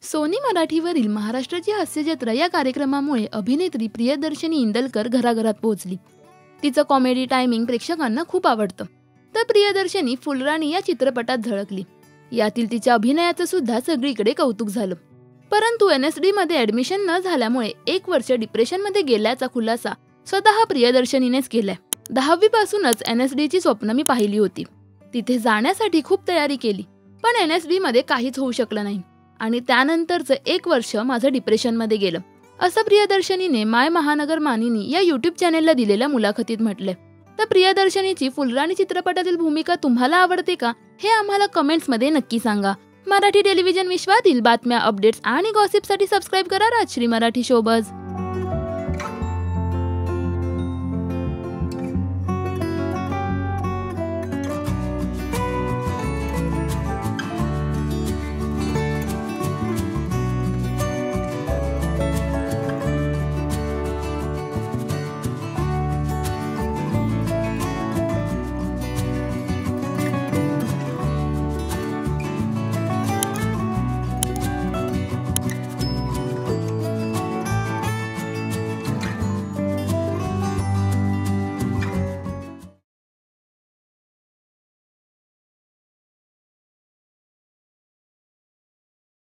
Sony मराठीवरील महाराष्ट्राची हास्यजत्रा या कार्यक्रमामुळे अभिनेत्री प्रियदर्शनी इंदलकर घराघरात पोहोचली। तिचं कॉमेडी टायमिंग प्रेक्षकांना खूप आवडतं। तर प्रियदर्शनी फुलराणी या चित्रपटात झळकली। यातील तिच्या अभिनयाचं सुद्धा सगळीकडे कौतुक झालं। परंतु NSD मध्ये ऍडमिशन न झाल्यामुळे 1 वर्ष डिप्रेशनमध्ये गेल्याचा खुलासा स्वतः प्रियदर्शनीनेच केलाय। 10वी पासूनच NSD ची स्वप्न मी पाहिली होती। तिथे जाण्यासाठी खूप तयारी केली, पण NSD मध्ये काहीच होऊ शकलं नाही आणि त्यानंतरचं 1 वर्ष माझं डिप्रेशनमध्ये गेलं, असं प्रियदर्शनीने माय महानगर मानिनी या यूट्यूब चॅनेलला दिलेल्या मुलाखतीत म्हटलंय। तर प्रियदर्शनीची फुलराणी चित्रपटातील भूमिका तुम्हाला आवडते का, हे आम्हाला कमेंट्समध्ये नक्की सांगा। मराठी टेलिव्हिजन विश्वातील बातम्या, अपडेट्स आणि गॉसिपसाठी सबस्क्राईब करा राजश्री मराठी शोबज।